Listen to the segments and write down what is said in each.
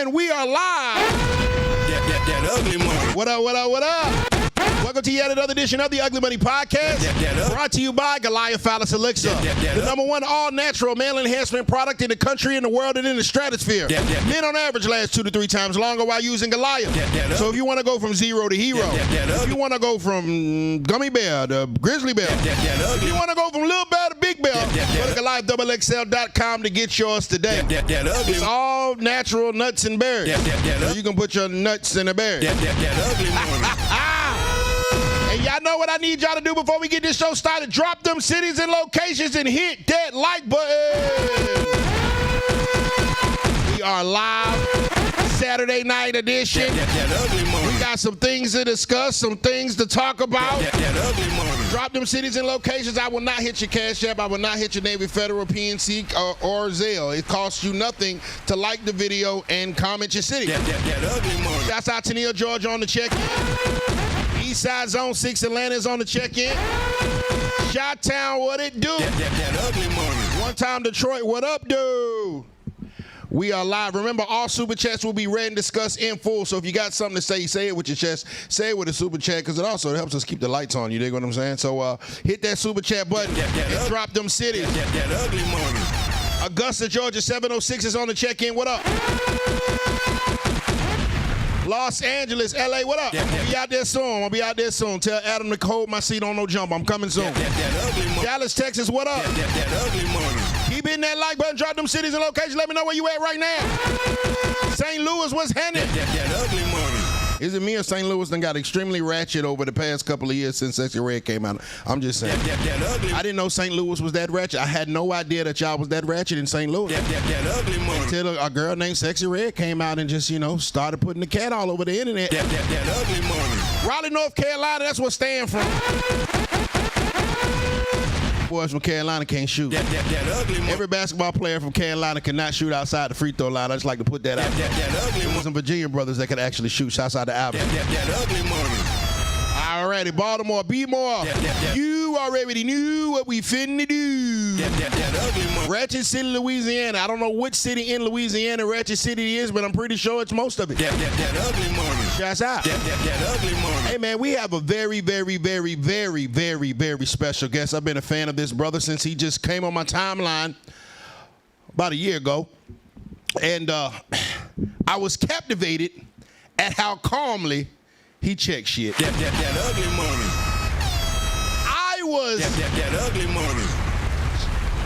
And we are live. That ugly money. What up, what up, what up? Welcome to yet another edition of the Ugly Money Podcast. Brought to you by Goliath Phallus Elixir. The #1 all-natural male enhancement product in the country, in the world, and in the stratosphere. Men on average last 2 to 3 times longer while using Goliath. So if you want to go from zero to hero, if you want to go from gummy bear to grizzly bear, if you want to go from little bear to big bear, go to GoliathXXL.com to get yours today. It's all natural nuts and berries. So you can put your nuts in a berry. And y'all know what I need y'all to do before we get this show started. Drop them cities and locations and hit that like button. We are live, Saturday night edition. We got some things to discuss, some things to talk about. Drop them cities and locations. I will not hit your Cash App. I will not hit your Navy Federal, PNC, or Zelle. It costs you nothing to like the video and comment your city. Shouts out to Neil Georgia on the check-in. Eastside Zone 6 Atlanta is on the check-in. Chi-Town, what it do? One time Detroit, what up, dude? We are live. Remember, all super chats will be read and discussed in full. So if you got something to say it with your chest. Say it with a super chat, because it also helps us keep the lights on. You dig what I'm saying? So hit that super chat button and drop them cities. Augusta, Georgia, 706 is on the check-in. What up? Los Angeles, LA, what up? I'm gonna be out there soon. Tell Adam to hold my seat on no jump. I'm coming soon. Dallas, Texas, what up? Keep hitting that like button, drop them cities and locations. Let me know where you at right now. St. Louis, what's happening? Is it me or St. Louis done got extremely ratchet over the past couple of years since Sexy Red came out? I'm just saying. I didn't know St. Louis was that ratchet. I had no idea that y'all was that ratchet in St. Louis. Until a girl named Sexy Red came out and just, started putting the cat all over the internet. Raleigh, North Carolina, that's what stand from. Boys from Carolina can't shoot. Every basketball player from Carolina cannot shoot outside the free throw line. I just like to put that out there. There was some Virginia brothers that could actually shoot. Shouts out to Albert. Alrighty, Baltimore, be more. You already knew what we finna do. Ratchet City, Louisiana. I don't know which city in Louisiana Ratchet City is, but I'm pretty sure it's most of it. Shouts out. Hey man, we have a very, very, very, very, very, very special guest. I've been a fan of this brother since he just came on my timeline about a year ago. And I was captivated at how calmly he checked shit. I was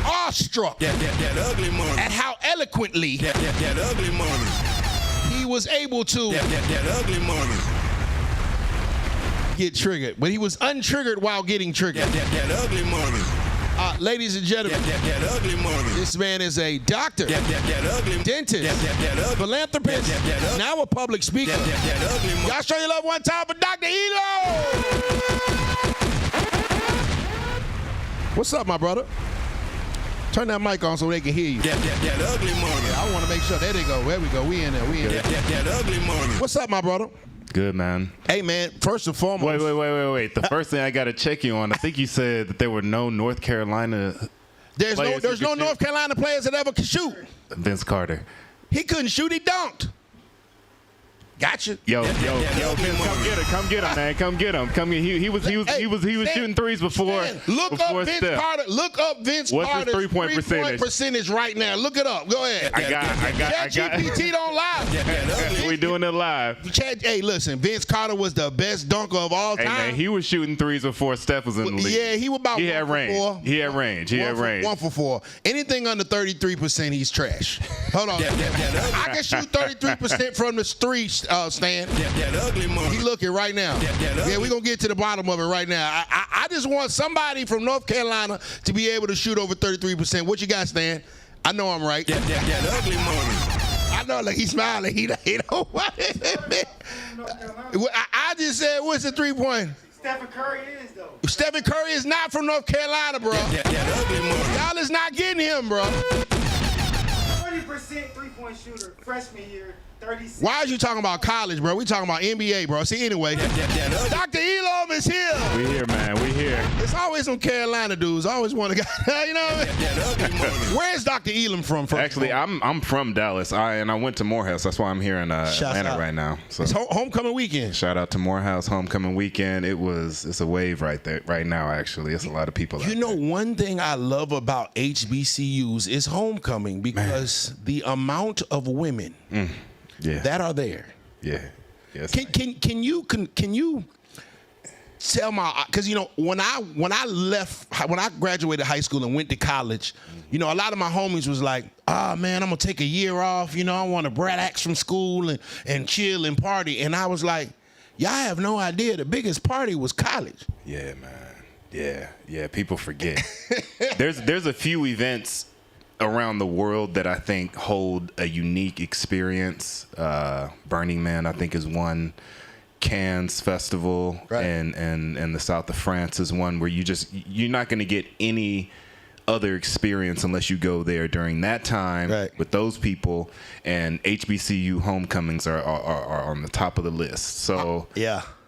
awestruck at how eloquently he was able to get triggered. But he was untriggered while getting triggered. Ladies and gentlemen, this man is a doctor, dentist, philanthropist, now a public speaker. Y'all show your love one time for Dr. ELOM. What's up, my brother? Turn that mic on so they can hear you. I want to make sure. There they go. There we go. We in there. What's up, my brother? Good, man. Hey, man, first and foremost. Wait. The first thing I got to check you on, I think you said that there were no North Carolina There's no North Carolina players that ever could shoot. Vince Carter. He couldn't shoot, he dunked. Gotcha. Yo, Vince, come get him, man. Come get him. He was shooting threes before. Look up Vince Carter. Look up Vince Carter's three-point percentage right now. Look it up. Go ahead. I got. ChatGPT don't lie. We doing it live. Hey, listen. Vince Carter was the best dunker of all time. Hey, man, he was shooting threes before Steph was in the league. Yeah, he was about 1 for 4. He had range. 1 for 4. Anything under 33%, he's trash. Hold on. I can shoot 33% from the streets. Stan. He looking right now. Yeah, we're going to get to the bottom of it right now. I just want somebody from North Carolina to be able to shoot over 33%. What you got, Stan? I know I'm right. I know, like, he's smiling. He don't want it. I just said, what's the 3-point? Stephen Curry is, though. Stephen Curry is not from North Carolina, bro. Y'all is not getting him, bro. 20% 3-point shooter freshman year. 36. Why is you talking about college, bro? We talking about NBA, bro. See, anyway, Dr. ELOM is here. We here, man. We here. It's always some Carolina dudes. I always want to go, you know what I mean? Where's Dr. ELOM from? Actually, I'm from Dallas, and I went to Morehouse. That's why I'm here in Atlanta right now. So It's homecoming weekend. shout out to Morehouse homecoming weekend. It's a wave right now. Actually, it's a lot of people. You know, one thing I love about HBCUs is homecoming because the amount of women that are there. Yeah. Yes. Can you tell my, because you know when I graduated high school and went to college, you know, a lot of my homies was like, man, I'm gonna take a year off, you know, I want to brat axe from school and chill and party, and I was like, y'all have no idea the biggest party was college. Yeah, man. Yeah. People forget. There's a few events around the world that I think hold a unique experience. Burning Man, I think, is one. Cannes Festival and the south of France is one where you're not going to get any other experience unless you go there during that time with those people. And HBCU homecomings are on the top of the list. So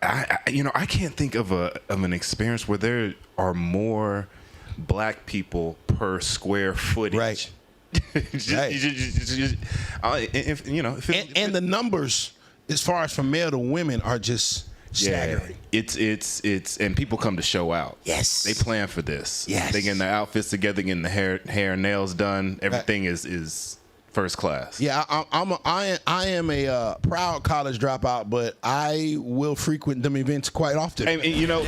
I can't think of an experience where there are more black people per square footage. Right. And the numbers, as far as from male to women, are just staggering. It's and people come to show out. Yes. They plan for this. Yes. They getting their outfits together, getting the hair and nails done. Everything is first class. Yeah, I am a proud college dropout, but I will frequent them events quite often. And you know,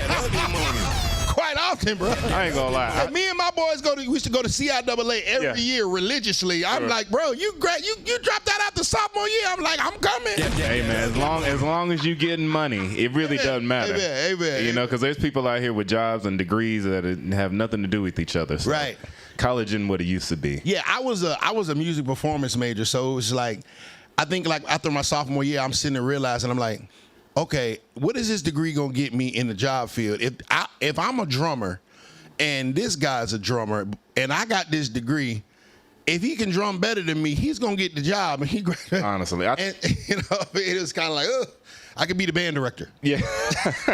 quite often, bro. I ain't gonna lie. Like, me and my boys we used to go to CIAA every year religiously. I'm like, bro, you dropped that out the sophomore year. I'm like, I'm coming. Hey man, as long as you getting money, it really doesn't matter. Amen. You know, because there's people out here with jobs and degrees that have nothing to do with each other. So right. College isn't what it used to be. Yeah, I was a music performance major, so it was like, I think like after my sophomore year, I'm sitting there realizing, I'm like, okay, what is this degree gonna get me in the job field? If I'm a drummer and this guy's a drummer and I got this degree, if he can drum better than me, he's gonna get the job. And honestly, and, you know, it was kind of like, I could be the band director. Yeah. If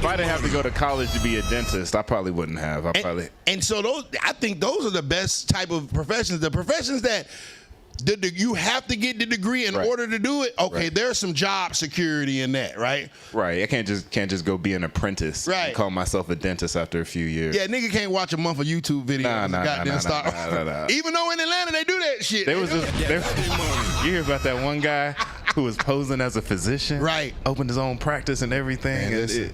I didn't have to go to college to be a dentist, I probably wouldn't have. And so I think those are the best type of professions. The professions that you have to get the degree in order to do it. Okay, there's some job security in that, right? Right. I can't just go be an apprentice. Right. And call myself a dentist after a few years. Yeah, nigga can't watch a month of YouTube videos. Nah. Even though in Atlanta they do that shit. You hear about that one guy who was posing as a physician? Right. Opened his own practice and everything. Man,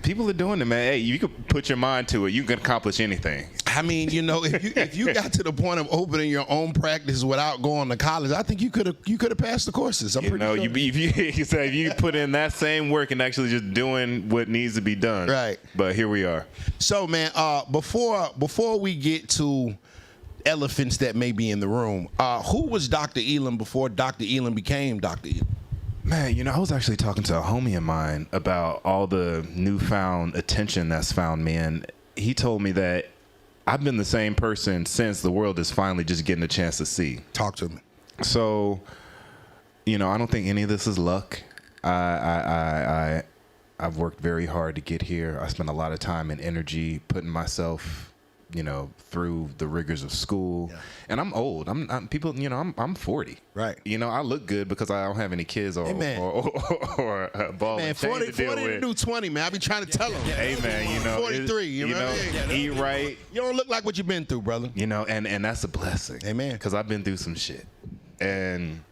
people are doing it, man. Hey, you can put your mind to it. You can accomplish anything. I mean, you know, if you got to the point of opening your own practice without going to college, I think you could have passed the courses. I'm pretty sure. If you put in that same work and actually just doing what needs to be done. Right. But here we are. So, man, before we get to elephants that may be in the room, who was Dr. ELOM before Dr. ELOM became Dr. ELOM? Man, you know, I was actually talking to a homie of mine about all the newfound attention that's found me, and he told me that I've been the same person since the world is finally just getting a chance to see. Talk to me. So, you know, I don't think any of this is luck. I've worked very hard to get here. I spent a lot of time and energy putting myself, you know, through the rigors of school. Yeah. And I'm old. I'm 40. Right. You know, I look good because I don't have any kids or a ball man, and chain 40 to deal with. to do 20, man. I be trying to tell them. Hey, man, you know. 43. You know, eat right. You don't look like what you've been through, brother. You know, and that's a blessing. Amen. Because I've been through some shit. And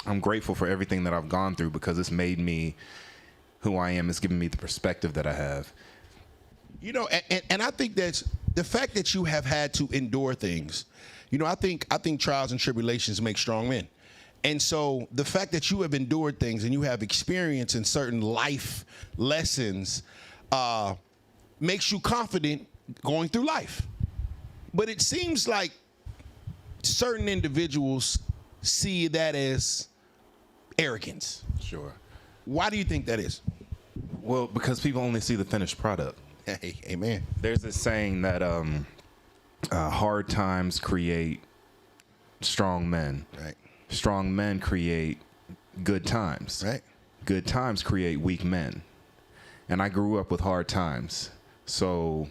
I'm grateful for everything that I've gone through because it's made me who I am. It's given me the perspective that I have. You know, and I think that's the fact that you have had to endure things. You know, I think trials and tribulations make strong men. And so the fact that you have endured things and you have experience in certain life lessons makes you confident going through life. But it seems like certain individuals see that as arrogance. Sure. Why do you think that is? Well, because people only see the finished product. Hey, amen. There's this saying that hard times create strong men. Right. strong men create good times. Right. Good times create weak men. And I grew up with hard times. So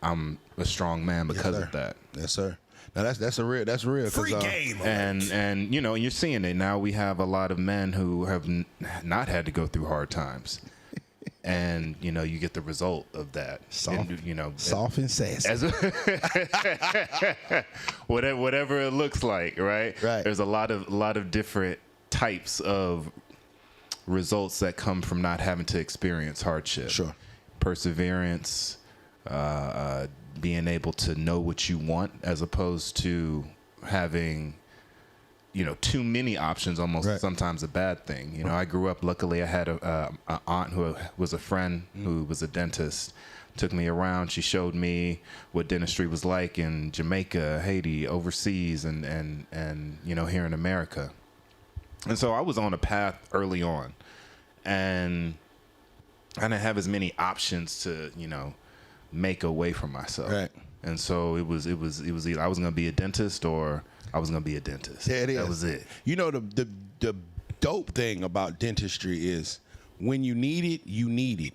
I'm a strong man because of that. Yes, sir. Now that's real. Free game. And you know, you're seeing it now. We have a lot of men who have not had to go through hard times. And you know, you get the result of that. Soft, and, you know, soft and sassy. Whatever it looks like, right? Right. There's a lot of different types of results that come from not having to experience hardship. Sure. Perseverance, being able to know what you want as opposed to having, you know, too many options, almost sometimes a bad thing. You know, I grew up, luckily I had a aunt who was a friend who was a dentist, took me around. She showed me what dentistry was like in Jamaica, Haiti, overseas, and you know, here in America. And so I was on a path early on, and I didn't have as many options to, you know, make a way for myself. Right. And so it was either I was going to be a dentist or I was going to be a dentist. Yeah, it is. That was it. You know, the dope thing about dentistry is when you need it, you need it.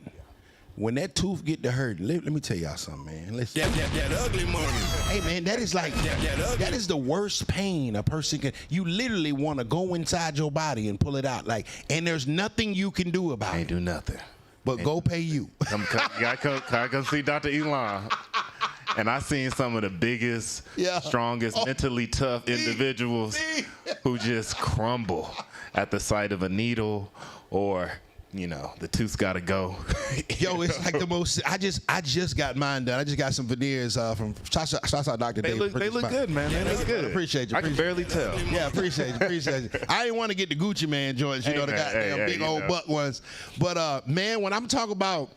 When that tooth get to hurt, let me tell y'all something, man. Listen. That ugly money. Hey, man, that is like, that is the worst pain a person can. You literally want to go inside your body and pull it out. Like, and there's nothing you can do about it. Ain't do nothing. But go pay you. Come see DR.ELOM. And I seen some of the biggest, strongest, mentally tough individuals who just crumble at the sight of a needle or, you know, the tooth's got to go. Yo, it's like the most. I just got mine done. I just got some veneers from Tasha Dr. They Dave. They look good, man. They look good. Appreciate you. I can barely tell. Yeah, appreciate you. I didn't want to get the Gucci Man joints, you know, the goddamn big old butt ones. But man, when I'm talking about,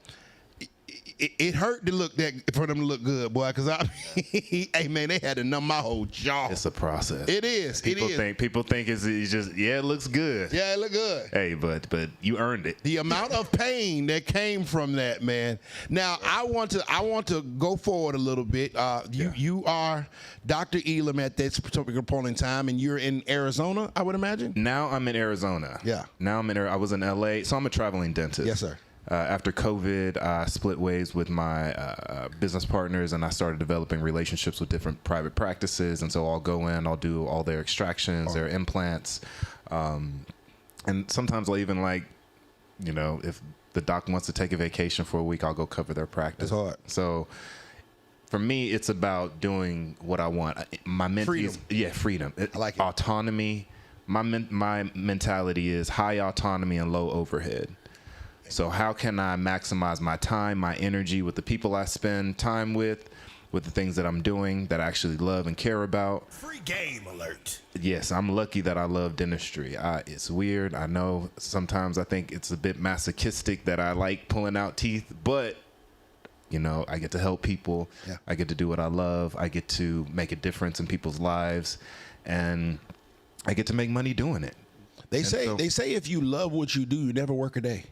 it hurt to look for them to look good, boy. Cause hey man, they had to numb my whole jaw. It's a process. It is. People think it's just it looks good. Yeah, it look good. Hey, but you earned it. The amount of pain that came from that, man. Now I want to go forward a little bit. You are Dr. Elam at this particular point in time, and you're in Arizona, I would imagine. Now I'm in Arizona. Yeah. Now I was in LA, so I'm a traveling dentist. Yes, sir. After COVID, I split ways with my business partners, and I started developing relationships with different private practices. And so I'll go in, I'll do all their extractions, their implants, and sometimes I'll even, like, you know, if the doc wants to take a vacation for a week, I'll go cover their practice. That's hard. So for me, it's about doing what I want. My mentality is freedom. I like it. Autonomy. My mentality is high autonomy and low overhead. So how can I maximize my time, my energy with the people I spend time with the things that I'm doing that I actually love and care about? Free game alert. Yes, I'm lucky that I love dentistry. It's weird. I know sometimes I think it's a bit masochistic that I like pulling out teeth, but, you know, I get to help people. Yeah. I get to do what I love. I get to make a difference in people's lives, and I get to make money doing it. They say if you love what you do, you never work a day.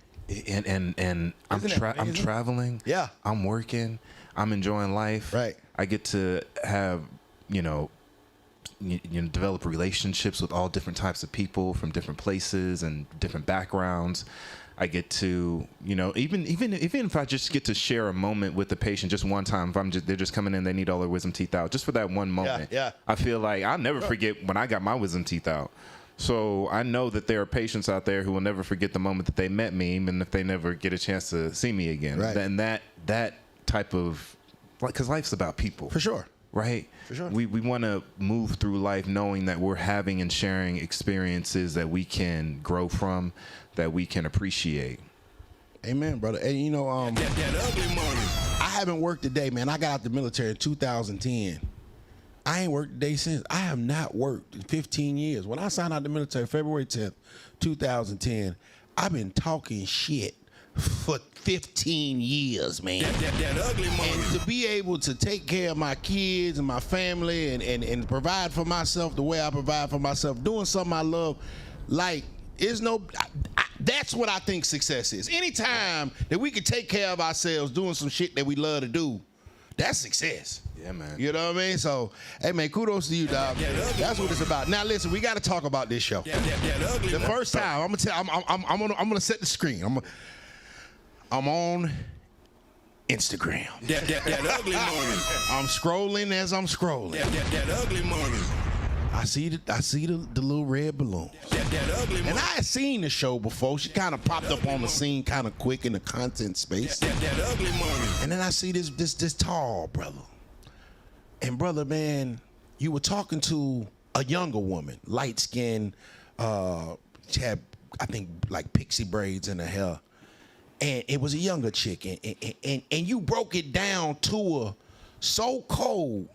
And I'm traveling. Yeah. I'm working. I'm enjoying life. Right. I get to have, you know, develop relationships with all different types of people from different places and different backgrounds. I get to, you know, even if I just get to share a moment with the patient just one time, if they're just coming in, they need all their wisdom teeth out, just for that one moment. Yeah. I feel like I'll never forget when I got my wisdom teeth out. So I know that there are patients out there who will never forget the moment that they met me, even if they never get a chance to see me again. Right. And that type of, like, because life's about people. For sure. Right? For sure. We want to move through life knowing that we're having and sharing experiences that we can grow from, that we can appreciate. Amen, brother. And you know, that ugly money. I haven't worked a day, man. I got out the military in 2010. I ain't worked a day since. I have not worked in 15 years. When I signed out the military, February 10th, 2010, I've been talking shit for 15 years, man. That ugly money. And to be able to take care of my kids and my family and provide for myself the way I provide for myself, doing something I love, like, that's what I think success is. Anytime that we can take care of ourselves doing some shit that we love to do, That's success. Yeah, man. You know what I mean? So, hey, man, kudos to you, dog. That's what it's about. Now, listen, we got to talk about this show. The first time, I'm gonna tell, I'm gonna set the screen. I'm on Instagram. That ugly morning. I'm scrolling as I'm scrolling. That ugly morning. I see the little red balloon. That ugly morning. And I had seen the show before. She kind of popped up on the scene kind of quick in the content space. That ugly morning. And then I see this tall brother. And brother, man, you were talking to a younger woman, light skin. She had, I think, like pixie braids in her hair. And it was a younger chick. And you broke it down to her so cold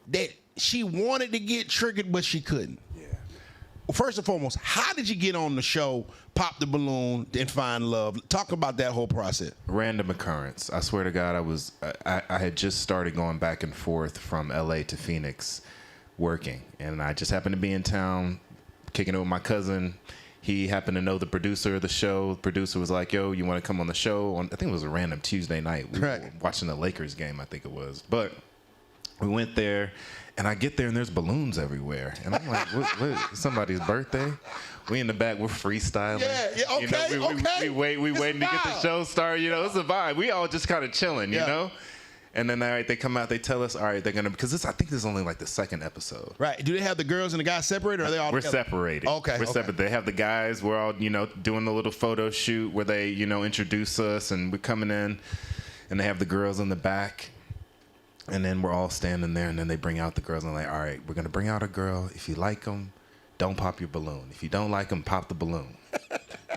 that she wanted to get triggered, but she couldn't. Yeah. Well, first and foremost, how did you get on the show, pop the balloon, and find love? Talk about that whole process. Random occurrence. I swear to God, I had just started going back and forth from LA to Phoenix working. And I just happened to be in town kicking it with my cousin. He happened to know the producer of the show. The producer was like, yo, you want to come on the show? I think it was a random Tuesday night. We were watching the Lakers game, I think it was. But we went there, and I get there, and there's balloons everywhere. And I'm like, what, somebody's birthday? We in the back, we're freestyling. Yeah, okay, okay. We waiting to get the show started. You know, it's a vibe. We all just kind of chilling, you know? And then, all right, they come out, they tell us, all right, they're going to, because I think this is only like the second episode. Right. Do they have the girls and the guys separated, or are they all We're together? separated. Okay. We're separate. They have the guys, we're all, doing the little photo shoot where they, introduce us, and we're coming in, and they have the girls in the back. And then we're all standing there, and then they bring out the girls, and they're like, all right, we're going to bring out a girl. If you like them, don't pop your balloon. If you don't like them, pop the balloon.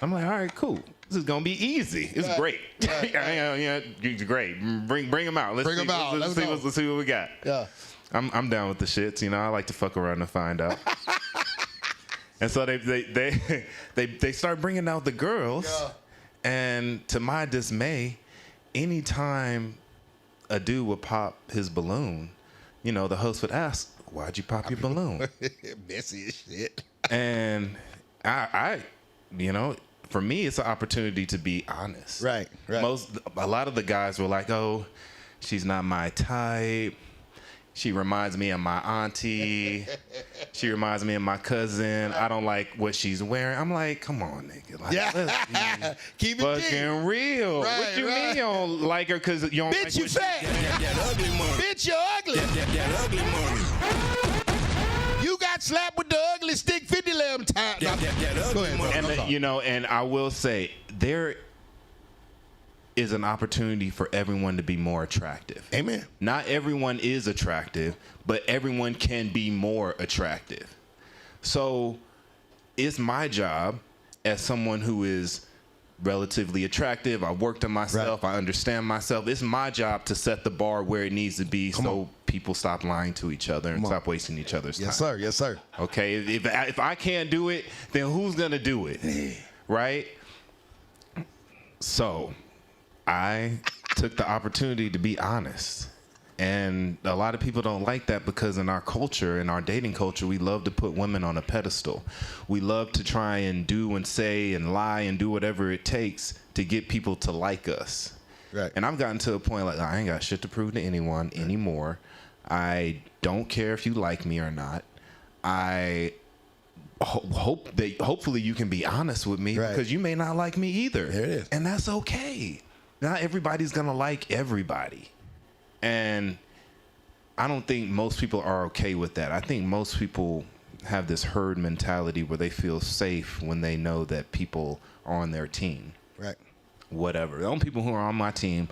I'm like, all right, cool. This is gonna be easy. It's great. It's great. Bring them out. Let's see what we got. Yeah. I'm down with the shits. I like to fuck around and find out. And so they start bringing out the girls, and to my dismay, anytime a dude would pop his balloon, the host would ask, "Why'd you pop your balloon?" Messy as shit. And I for me, it's an opportunity to be honest. Right. A lot of the guys were like, "Oh, she's not my type. She reminds me of my auntie. She reminds me of my cousin. I don't like what she's wearing." I'm like, "Come on, nigga. Like, let's keep it fucking real. What you mean you don't like her because you don't Bitch, like you fat. That ugly morning. Bitch, you ugly. That ugly morning. You got slapped with the ugly stick 50-11 times. That ugly Go ahead, bro. morning. And and I will say there is an opportunity for everyone to be more attractive. Amen. Not everyone is attractive, but everyone can be more attractive. So it's my job as someone who is relatively attractive. I worked on myself. Right. I understand myself. It's my job to set the bar where it needs to be so people stop lying to each other and stop wasting each other's time. Yes, sir. Yes, sir. Okay? If I can't do it, then who's going to do it? Right? So I took the opportunity to be honest. And a lot of people don't like that because in our culture, in our dating culture, we love to put women on a pedestal. We love to try and do and say and lie and do whatever it takes to get people to like us. Right. And I've gotten to a point like, I ain't got shit to prove to anyone anymore. I don't care if you like me or not. I hopefully you can be honest with me because you may not like me either. There it is. And that's okay. Not everybody's going to like everybody. And I don't think most people are okay with that. I think most people have this herd mentality where they feel safe when they know that people are on their team. Right. Whatever. The only people who are on my team,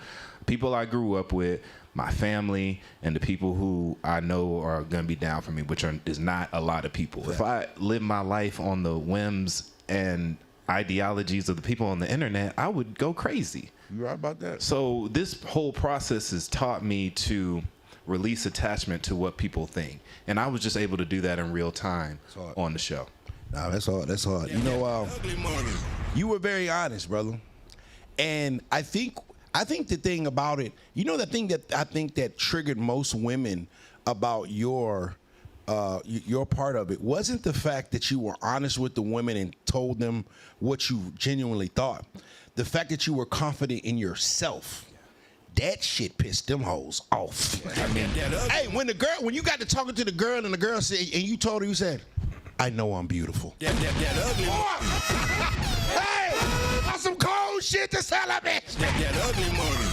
people I grew up with, my family, and the people who I know are going to be down for me, which is not a lot of people. Right. If I live my life on the whims and ideologies of the people on the internet, I would go crazy. You're right about that. So this whole process has taught me to release attachment to what people think. And I was just able to do that in real time on the show. No, that's hard. That's hard. You were very honest, brother. And I think the thing about it, the thing that I think that triggered most women about your part of it wasn't the fact that you were honest with the women and told them what you genuinely thought. The fact that you were confident in yourself. That shit pissed them hoes off. I mean, hey, when you got to talking to the girl and the girl said, and you told her, you said, I know I'm beautiful. That ugly. Hey, that's some cold shit to sell a bitch. That ugly money.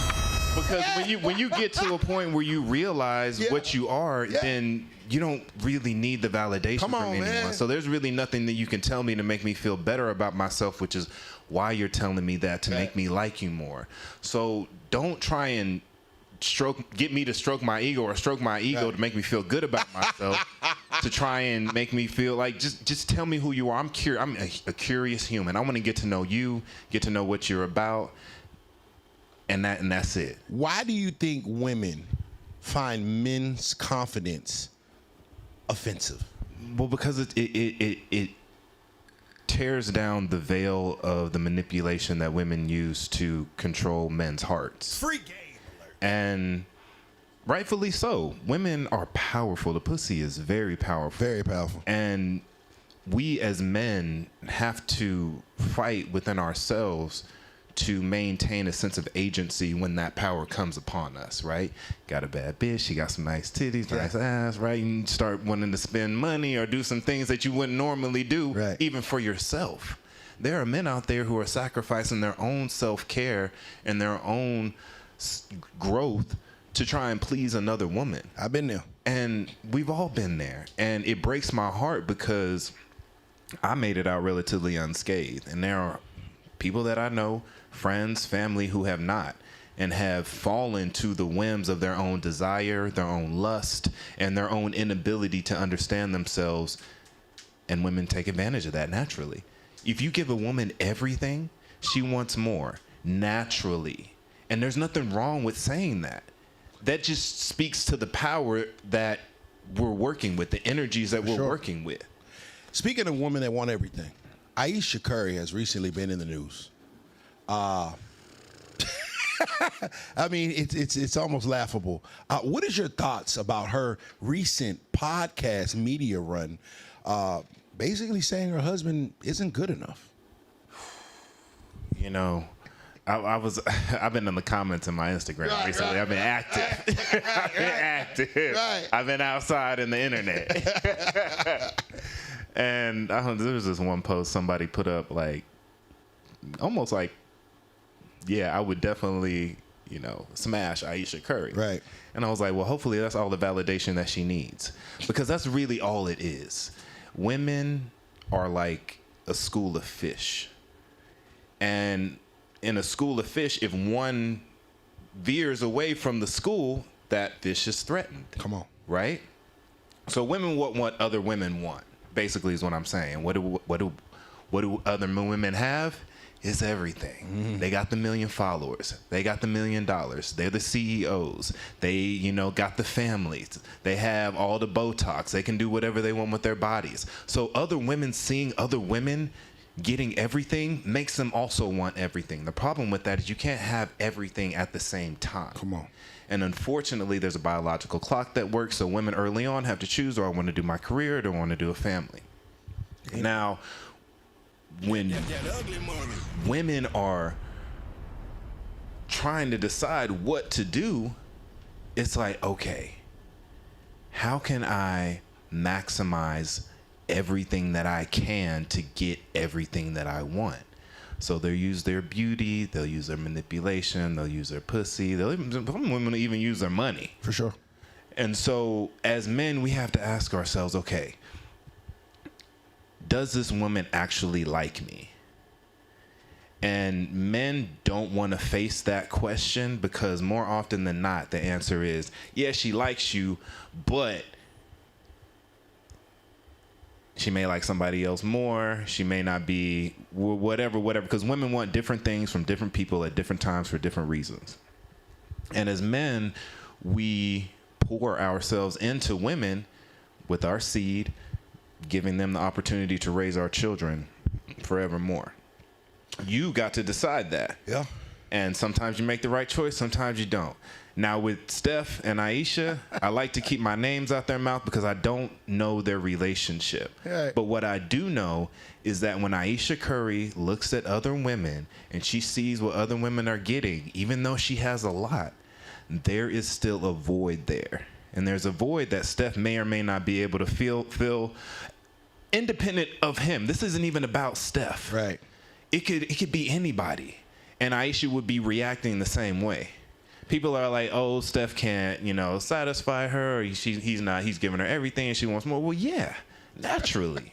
Because when you get to a point where you realize what you are, then you don't really need the validation from anyone. Man. So there's really nothing that you can tell me to make me feel better about myself, which is why you're telling me that to make me like you more. So don't try and get me to stroke my ego or stroke my ego to make me feel good about myself. To try and make me feel like just tell me who you are. I'm a curious human. I want to get to know you, get to know what you're about. And that's it. Why do you think women find men's confidence offensive? Well, because it tears down the veil of the manipulation that women use to control men's hearts. Free game alert. And rightfully so. Women are powerful. The pussy is very powerful. Very powerful. And we as men have to fight within ourselves to maintain a sense of agency when that power comes upon us, right? Got a bad bitch, she got some nice titties, nice ass, right? You start wanting to spend money or do some things that you wouldn't normally do, even for yourself. There are men out there who are sacrificing their own self-care and their own growth to try and please another woman. I've been there. And we've all been there. And it breaks my heart because I made it out relatively unscathed. And there are people that I know, friends, family, who have not, and have fallen to the whims of their own desire, their own lust, and their own inability to understand themselves. And women take advantage of that naturally. If you give a woman everything, she wants more, naturally. And there's nothing wrong with saying that. That just speaks to the power that we're working with, the energies that we're working with. Speaking of women that want everything, Ayesha Curry has recently been in the news. I mean, it's almost laughable. What is your thoughts about her recent podcast media run, basically saying her husband isn't good enough? You know, I've been in the comments in my Instagram recently. I've been active. I've been outside in the internet. And there was this one post somebody put up, like, almost like, yeah, I would definitely, smash Ayesha Curry. Right. And I was like, well, hopefully that's all the validation that she needs. Because that's really all it is. Women are like a school of fish. And in a school of fish, if one veers away from the school, that fish is threatened. Come on. Right? So women want what other women want, basically is what I'm saying. What do other women have? It's everything. Mm-hmm. They got the 1 million followers. They got the $1 million. They're the CEOs. They, got the families. They have all the Botox. They can do whatever they want with their bodies. So other women seeing other women getting everything makes them also want everything. The problem with that is you can't have everything at the same time. Come on. And unfortunately, there's a biological clock that works. So women early on have to choose, do I want to do my career or do I want to do a family? Yeah. Now, when women are trying to decide what to do, it's like, okay, how can I maximize everything that I can to get everything that I want? So they'll use their beauty, they'll use their manipulation, they'll use their pussy, some women will even use their money. For sure. And so as men, we have to ask ourselves, okay, does this woman actually like me? And men don't want to face that question because more often than not, the answer is, yeah, she likes you, but she may like somebody else more. She may not be whatever. Because women want different things from different people at different times for different reasons. And as men, we pour ourselves into women with our seed, giving them the opportunity to raise our children forevermore. You got to decide that. Yeah. And sometimes you make the right choice, sometimes you don't. Now with Steph and Ayesha, I like to keep my names out their mouth because I don't know their relationship. Right. But what I do know is that when Ayesha Curry looks at other women and she sees what other women are getting, even though she has a lot, there is still a void there. And there's a void that Steph may or may not be able to fill independent of him. This isn't even about Steph. Right. It could be anybody. And Ayesha would be reacting the same way. People are like, oh, Steph can't, satisfy her. Or he's not. He's giving her everything and she wants more. Well, yeah, naturally.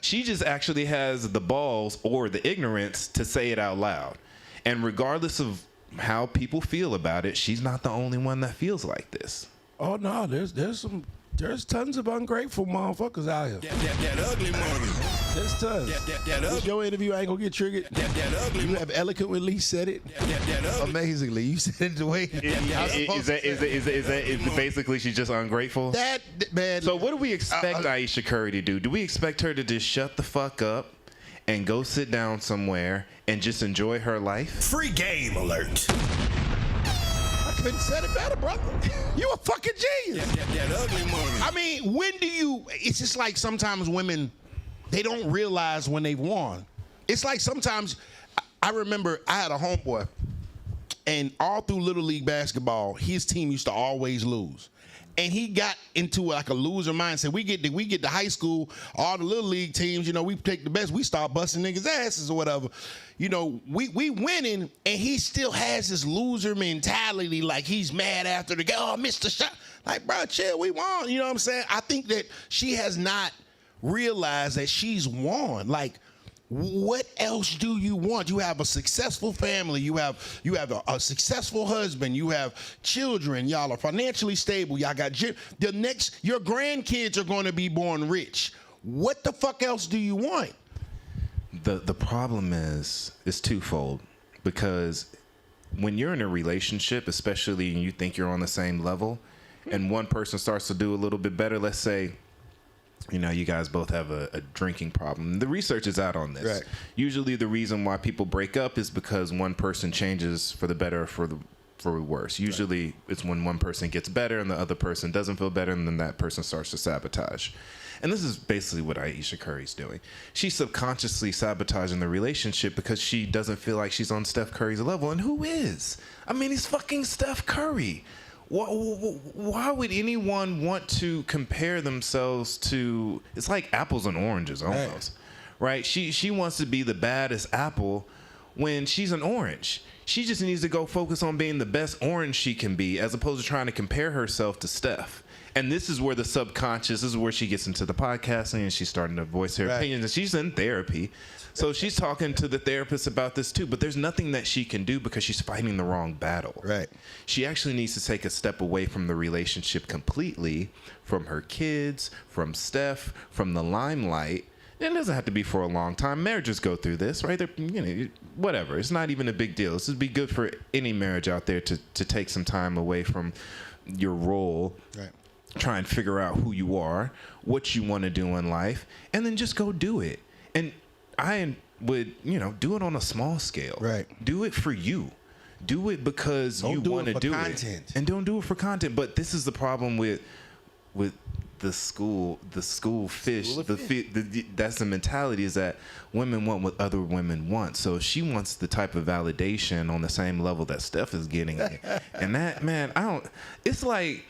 She just actually has the balls or the ignorance to say it out loud. And regardless of how people feel about it, she's not the only one that feels like this. Oh no, there's tons of ungrateful motherfuckers out here. That ugly money. There's tons. That Your interview ain't gonna get triggered. ugly You have eloquently said it. Amazingly, you said it the way. Is that basically she's just ungrateful? That man. So what do we expect Ayesha Curry to do? Do we expect her to just shut the fuck up and go sit down somewhere and just enjoy her life? Free game alert. Couldn't said it better, brother. You a fucking genius. That ugly money. I mean, when do you? It's just like sometimes women, they don't realize when they've won. It's like sometimes, I remember I had a homeboy, and all through Little League basketball, his team used to always lose. And he got into like a loser mindset. We get to high school, all the Little League teams, we take the best. We start busting niggas' asses or whatever. We winning, and he still has this loser mentality, like he's mad after the game. Oh, missed the shot. Like, bro, chill, we won. You know what I'm saying? I think that she has not realized that she's won. Like, what else do you want? You have a successful family. You have a successful husband. You have children. Y'all are financially stable. Y'all got your grandkids are going to be born rich. What the fuck else do you want? The problem is twofold, because when you're in a relationship, especially and you think you're on the same level, and one person starts to do a little bit better, let's say, you guys both have a drinking problem. The research is out on this. Right. Usually the reason why people break up is because one person changes for the better or for the worse. Usually it's when one person gets better and the other person doesn't feel better, and then that person starts to sabotage. And this is basically what Ayesha Curry's doing. She's subconsciously sabotaging the relationship because she doesn't feel like she's on Steph Curry's level. And who is? I mean, he's fucking Steph Curry. Why would anyone want to compare themselves to? It's like apples and oranges almost, right? She wants to be the baddest apple when she's an orange. She just needs to go focus on being the best orange she can be, as opposed to trying to compare herself to Steph. And this is where the subconscious, this is where she gets into the podcasting and she's starting to voice her opinions. And she's in therapy. So she's talking to the therapist about this too. But there's nothing that she can do because she's fighting the wrong battle. Right. She actually needs to take a step away from the relationship completely, from her kids, from Steph, from the limelight. And it doesn't have to be for a long time. Marriages go through this, right? Whatever. It's not even a big deal. This would be good for any marriage out there to take some time away from your role. Right. Try and figure out who you are, what you want to do in life, and then just go do it. And I would, do it on a small scale. Right. Do it for you. Do it because you want to do it. And don't do it for content. But this is the problem with the school fish. That's the mentality, is that women want what other women want. So if she wants the type of validation on the same level that Steph is getting, and that, man, it's like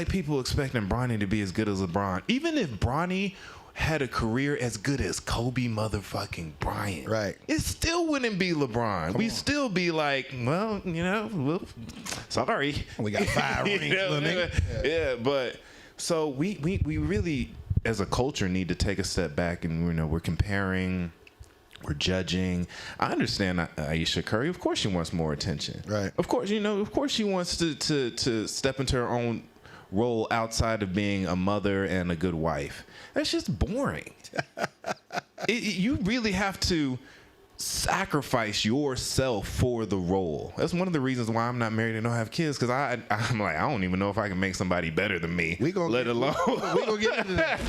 people expecting Bronny to be as good as LeBron. Even if Bronny had a career as good as Kobe motherfucking Bryant, right, it still wouldn't be LeBron. We'd still be like, well, sorry, we got 5 rings, little nigga. Yeah, but. So we really, as a culture, need to take a step back, and we're comparing, we're judging. I understand Ayesha Curry. Of course, she wants more attention. Right. Of course, of course, she wants to step into her own role outside of being a mother and a good wife. That's just boring. You really have to sacrifice yourself for the role. That's one of the reasons why I'm not married and don't have kids, because I'm like, I don't even know if I can make somebody better than me. We gonna get into that.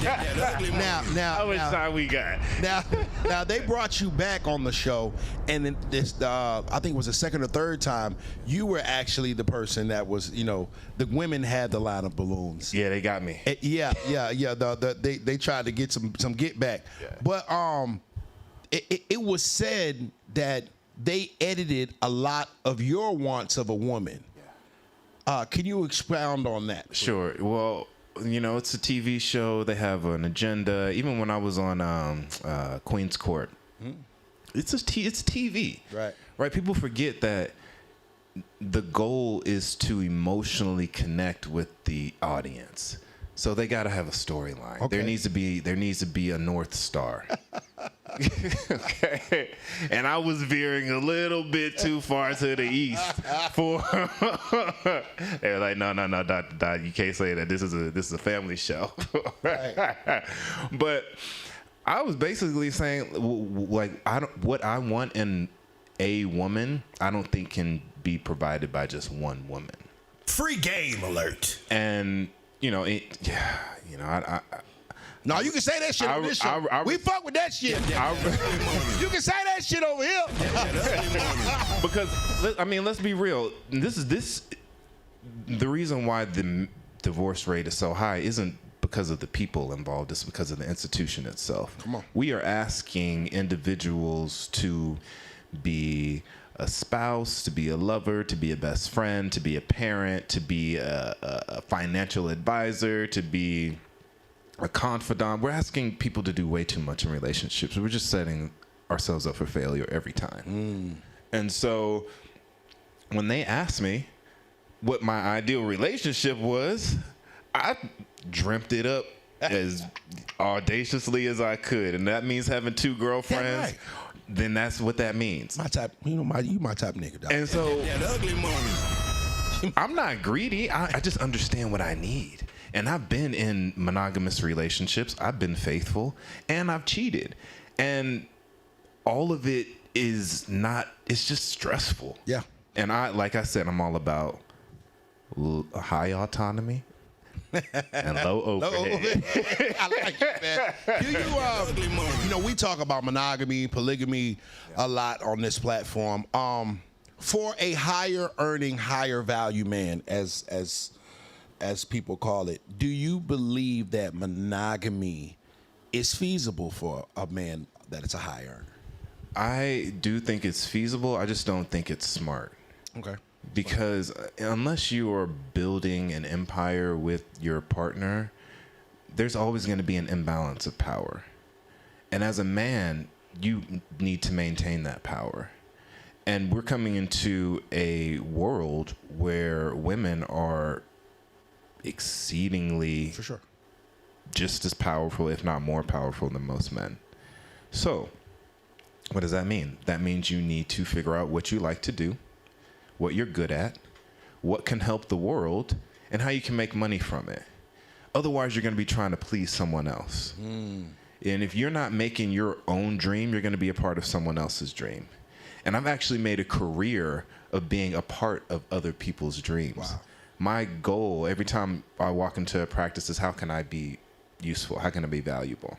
Now, how much time we got? Now they brought you back on the show, and then this, I think it was the second or third time, you were actually the person that was, the women had the line of balloons. Yeah, they got me. Yeah. They tried to get some get back, but It was said that they edited a lot of your wants of a woman. Can you expound on that? Please? Sure. Well, it's a TV show. They have an agenda. Even when I was on Queen's Court, it's TV. Right. People forget that the goal is to emotionally connect with the audience. So they got to have a storyline. Okay. There needs to be a North Star. Okay. And I was veering a little bit too far to the east for. They're like, no, Dot, you can't say that. This is a family show. Right. But I was basically saying, like, what I want in a woman, I don't think can be provided by just one woman. Free game alert. And no, you can say that shit on this show. We fuck with that shit. You can say that shit over here. Because let's be real. The reason why the divorce rate is so high isn't because of the people involved. It's because of the institution itself. Come on. We are asking individuals to be a spouse, to be a lover, to be a best friend, to be a parent, to be a financial advisor, to be a confidant. We're asking people to do way too much in relationships. We're just setting ourselves up for failure every time. And so when they asked me what my ideal relationship was, I dreamt it up as audaciously as I could. And that means having 2 girlfriends. Then that's what that means. My type, you my type nigga, dog. And so That ugly money. I'm not greedy. I just understand what I need. And I've been in monogamous relationships. I've been faithful, and I've cheated. And all of it is not, it's just stressful. Yeah. And like I said, I'm all about high autonomy and low overhead. I like it, man. Do you, we talk about monogamy, polygamy a lot on this platform. For a higher earning, higher value man, as people call it, do you believe that monogamy is feasible for a man that is a high earner? I do think it's feasible. I just don't think it's smart. Okay. Because unless you are building an empire with your partner, there's always going to be an imbalance of power. And as a man, you need to maintain that power. And we're coming into a world where women are exceedingly For sure. just as powerful, if not more powerful than most men. So what does that mean? That means you need to figure out what you like to do, what you're good at, what can help the world, and how you can make money from it. Otherwise, you're going to be trying to please someone else. And if you're not making your own dream, you're going to be a part of someone else's dream. And I've actually made a career of being a part of other people's dreams. Wow. My goal every time I walk into a practice is, how can I be useful? How can I be valuable?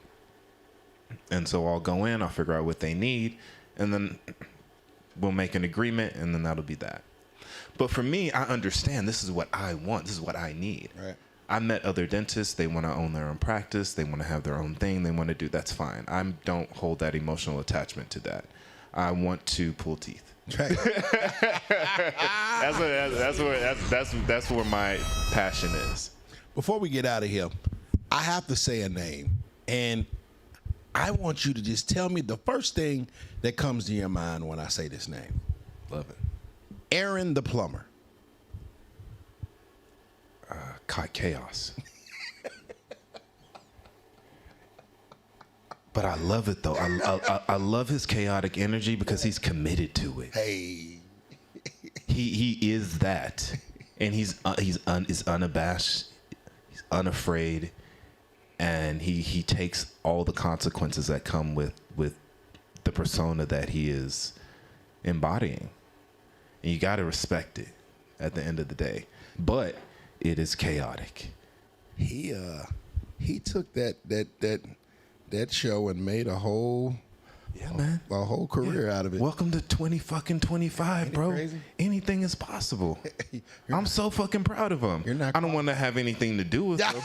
And so I'll go in, I'll figure out what they need, and then we'll make an agreement, and then that'll be that. But for me, I understand this is what I want. This is what I need. Right. I met other dentists. They want to own their own practice. They want to have their own thing. They want to do. That's fine. I don't hold that emotional attachment to that. I want to pull teeth. Right. That's where my passion is. Before we get out of here, I have to say a name, and I want you to just tell me the first thing that comes to your mind when I say this name. Love it. Aaron the plumber. Chaos. But I love it though. I love his chaotic energy because he's committed to it. Hey. He is that, and he's unabashed, he's unafraid, and he takes all the consequences that come with the persona that he is embodying. And you got to respect it at the end of the day. But it is chaotic. He took that show and made a whole career out of it. Welcome to 2025, bro. Crazy? Anything is possible. I'm so fucking proud of him. You're not I don't want to have anything to do with him.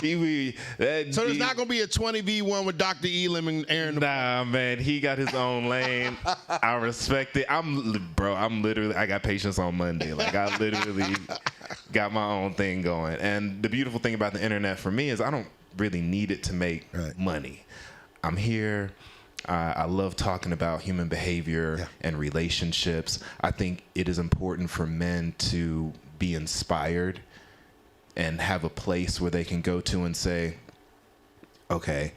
So there's not gonna be a 20v1 with DR.ELOM and Aaron. Nah, man, he got his own lane. I respect it. I'm literally, I got patience on Monday. Like, I literally got my own thing going. And the beautiful thing about the internet for me is I don't really need it to make money. I'm here. I love talking about human behavior and relationships. I think it is important for men to be inspired and have a place where they can go to and say, okay,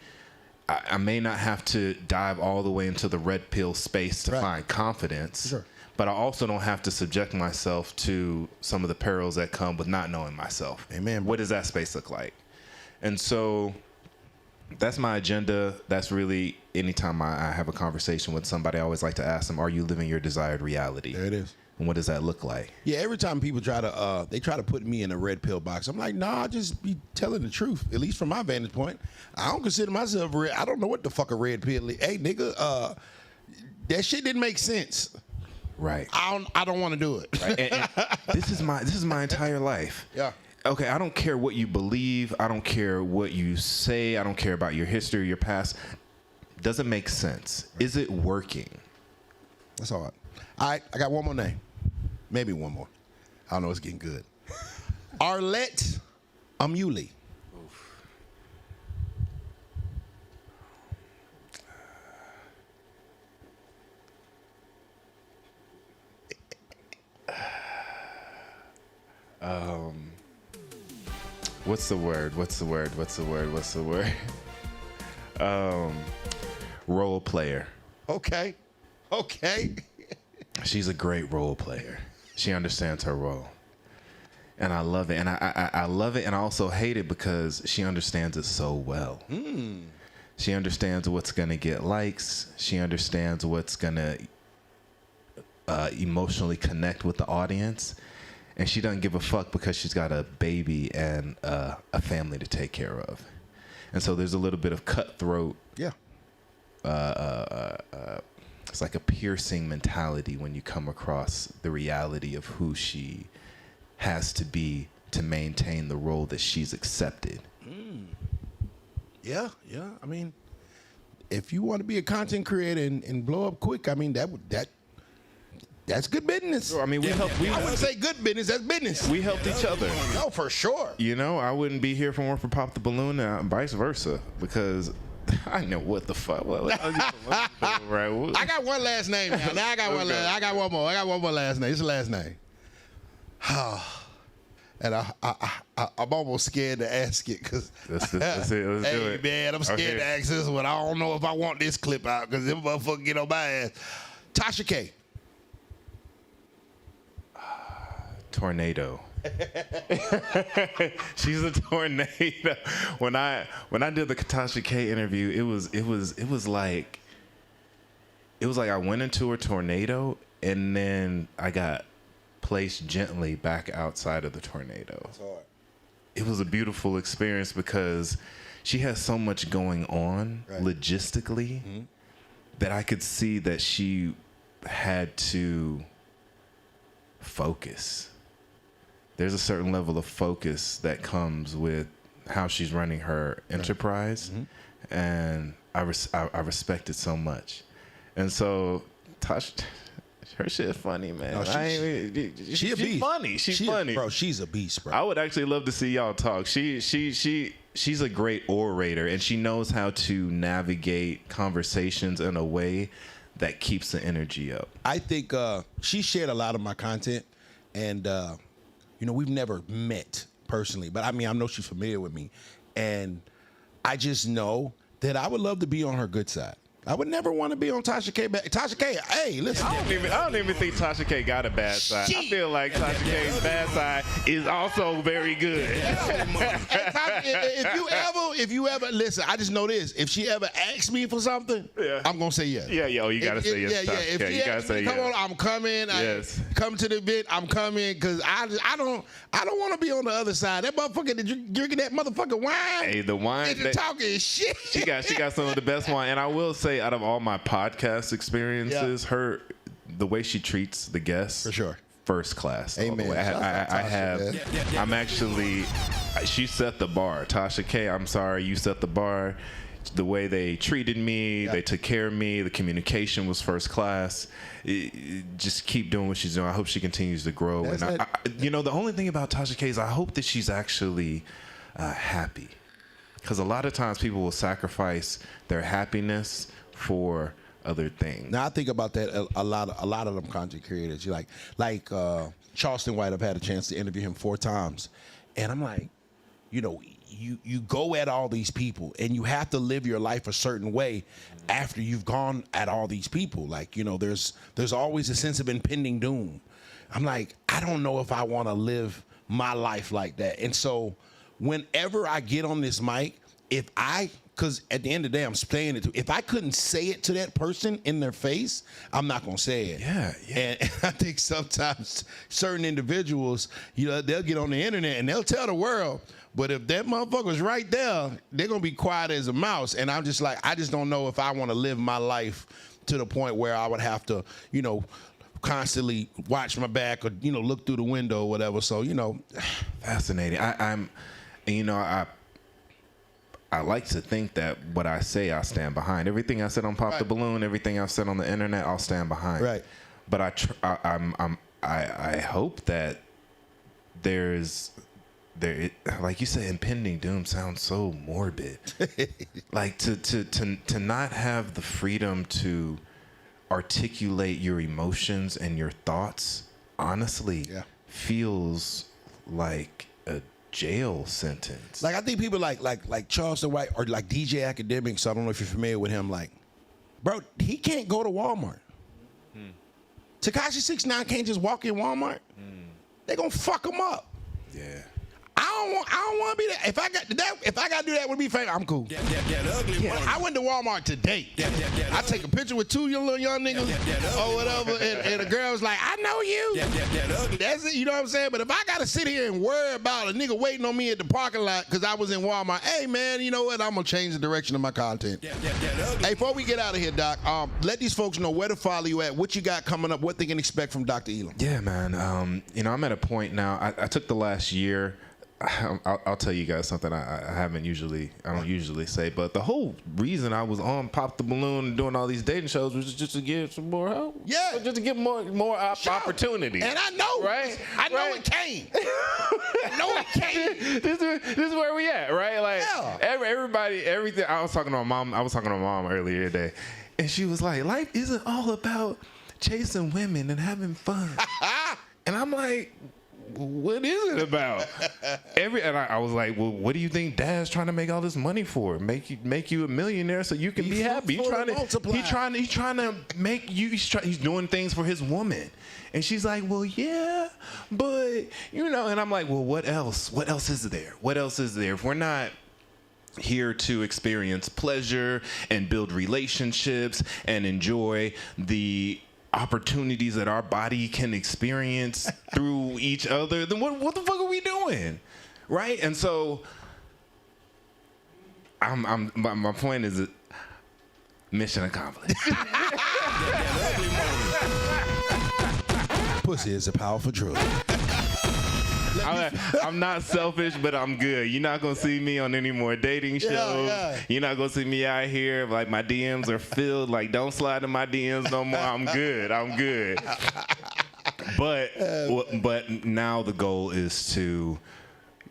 I may not have to dive all the way into the red pill space to find confidence, but I also don't have to subject myself to some of the perils that come with not knowing myself. Amen. What does that space look like? And so that's my agenda. That's really, anytime I have a conversation with somebody, I always like to ask them, are you living your desired reality? There it is. And what does that look like? Yeah, every time people try to put me in a red pill box, I'm like, nah, I just be telling the truth. At least from my vantage point, I don't consider myself red. I don't know what the fuck a red pill is. Hey, nigga, that shit didn't make sense. Right. I don't want to do it. Right. And this is my entire life. Yeah. Okay, I don't care what you believe. I don't care what you say. I don't care about your history or your past. Does it make sense? Right. Is it working? That's all right. All right, I got one more name. Maybe one more. I don't know. It's getting good. Arlette Amuli. What's the word? Role player. Okay. She's a great role player. She understands her role. And I love it. And I love it, and I also hate it because she understands it so well. She understands what's going to get likes. She understands what's going to emotionally connect with the audience. And she doesn't give a fuck because she's got a baby and a family to take care of. And so there's a little bit of cutthroat. Yeah. It's like a piercing mentality when you come across the reality of who she has to be to maintain the role that she's accepted. Yeah. I mean, if you want to be a content creator and blow up quick, I mean, that's good business. I mean, I wouldn't say good business. That's business. We helped each other. No, for sure. You know, I wouldn't be here for Pop the Balloon and vice versa because I know what the fuck. Right? I got one last name now. Now I got one last. I got one more. I got one more last name. It's the last name. And I'm almost scared to ask it because let's do it. Man, I'm scared to ask this one. I don't know if I want this clip out because this motherfucker get on my ass. Tasha K. Tornado. She's a tornado. When I did the Tasha K interview, it was like I went into a tornado and then I got placed gently back outside of the tornado. That's hard. It was a beautiful experience because she has so much going on logistically that I could see that she had to focus. There's a certain level of focus that comes with how she's running her enterprise, and I respect it so much. And so, Tasha, her shit funny, man. No, she's a beast. Funny. She's funny, bro. She's a beast, bro. I would actually love to see y'all talk. She's a great orator, and she knows how to navigate conversations in a way that keeps the energy up. I think she shared a lot of my content, and you know, we've never met personally, but I mean, I know she's familiar with me, and I just know that I would love to be on her good side. I would never want to be on Tasha K. Tasha K, hey, listen. I don't even think Tasha K got a bad side. I feel like Tasha K's bad side is also very good. If you ever listen, I just know this. If she ever asks me for something, I'm gonna say yes. Yeah, you gotta say yes. If she asks me, come on, I'm coming. Yes. Come to the event, I'm coming because I don't want to be on the other side. That motherfucker drinking that motherfucking wine. Hey, the wine. And talking shit. She got some of the best wine, and I will say, out of all my podcast experiences, the way she treats the guests, for sure, first class. Amen. I'm actually She set the bar. Tasha K, I'm sorry, you set the bar. The way they treated me, they took care of me, the communication was first class. Just keep doing what she's doing. I hope she continues to grow. And the only thing about Tasha K is I hope that she's actually happy. Because a lot of times people will sacrifice their happiness for other things. Now I think about that a lot of them content creators. You like Charleston White. I've had a chance to interview him 4 times, and I'm like, you go at all these people, and you have to live your life a certain way after you've gone at all these people. Like, there's always a sense of impending doom. I'm like, I don't know if I want to live my life like that. And so whenever I get on this mic, because at the end of the day, I'm saying it. If I couldn't say it to that person in their face, I'm not gonna say it. Yeah. And I think sometimes certain individuals, they'll get on the internet and they'll tell the world, but if that motherfucker's right there, they're gonna be quiet as a mouse. And I'm just like, I just don't know if I want to live my life to the point where I would have to, constantly watch my back or look through the window or whatever. So Fascinating. I like to think that what I say, I stand behind. Everything I said on Pop the Balloon, everything I've said on the internet, I'll stand behind. Right. But I hope that like you said, impending doom sounds so morbid. Like to not have the freedom to articulate your emotions and your thoughts honestly feels like a jail sentence. Like I think people like Charleston White or like DJ Academic, so I don't know if you're familiar with him, like, bro, he can't go to Walmart. Tekashi 6ix9ine can't just walk in Walmart. They're gonna fuck him up. Yeah. I don't want to be that. If I got to do that, would be famous. I'm cool. I went to Walmart today. I take a picture with 2 young niggas or whatever, and the girl was like, "I know you." That's it. You know what I'm saying? But if I got to sit here and worry about a nigga waiting on me at the parking lot because I was in Walmart, hey man, you know what? I'm gonna change the direction of my content. Hey, before we get out of here, Doc, let these folks know where to follow you at, what you got coming up, what they can expect from Dr. Elam. Yeah, man. I'm at a point now. I took the last year. I'll tell you guys something I don't usually say, but the whole reason I was on Pop the Balloon and doing all these dating shows was just to get some more help. Yeah. Just to get more opportunities. And I know. Right? I know it came. I know it came. This is where we at, right? Like everything. I was talking to my mom earlier today, and she was like, life isn't all about chasing women and having fun. And I'm like, what is it about? And I was like, well, what do you think Dad's trying to make all this money for? Make you a millionaire so you can be happy. He's trying to make you. He's doing things for his woman. And she's like, well, yeah, but and I'm like, well, what else? What else is there? What else is there? If we're not here to experience pleasure and build relationships and enjoy the opportunities that our body can experience through each other, then what the fuck are we doing, right? And so, my point is, mission accomplished. Pussy is a powerful drug. I'm not selfish, but I'm good. You're not gonna see me on any more dating shows. Yeah. You're not gonna see me out here like my DMs are filled. Like, don't slide in my DMs no more. I'm good. But now the goal is to,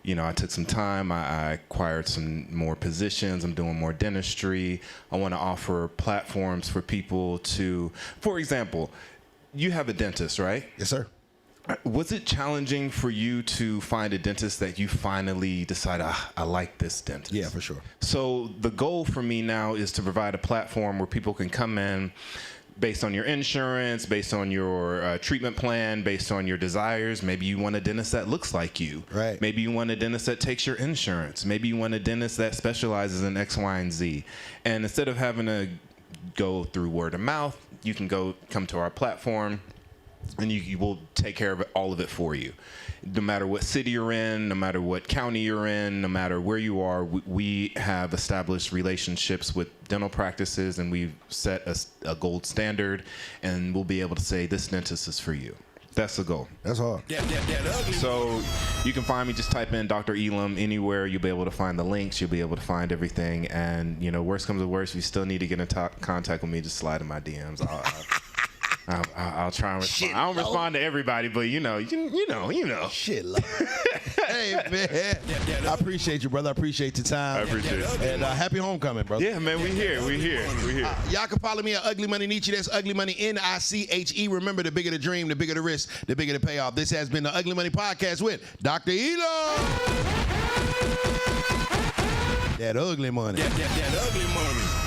I took some time. I acquired some more positions. I'm doing more dentistry. I want to offer platforms for people to, for example, you have a dentist, right? Yes, sir. Was it challenging for you to find a dentist that you finally decide, I like this dentist? Yeah, for sure. So the goal for me now is to provide a platform where people can come in based on your insurance, based on your treatment plan, based on your desires. Maybe you want a dentist that looks like you. Right. Maybe you want a dentist that takes your insurance. Maybe you want a dentist that specializes in X, Y, and Z. And instead of having to go through word of mouth, you can come to our platform, and you will take care of all of it for you. No matter what city you're in, no matter what county you're in, no matter where you are, we have established relationships with dental practices, and we've set a gold standard, and we'll be able to say, this dentist is for you. That's the goal. That's hard. So you can find me, just type in DR.ELOM anywhere. You'll be able to find the links. You'll be able to find everything. And, you know, worst comes to worst, if you still need to get in contact with me, just slide in my DMs. I'll try and respond. Shit, I don't respond to everybody, but you know. Shit, love. Hey, man. I appreciate you, brother. I appreciate your time. I appreciate it. And happy homecoming, brother. Yeah, man, we here. Y'all can follow me at Ugly Money Nietzsche. That's Ugly Money Niche. Remember, the bigger the dream, the bigger the risk, the bigger the payoff. This has been the Ugly Money Podcast with DR.ELOM. That ugly money. That ugly money.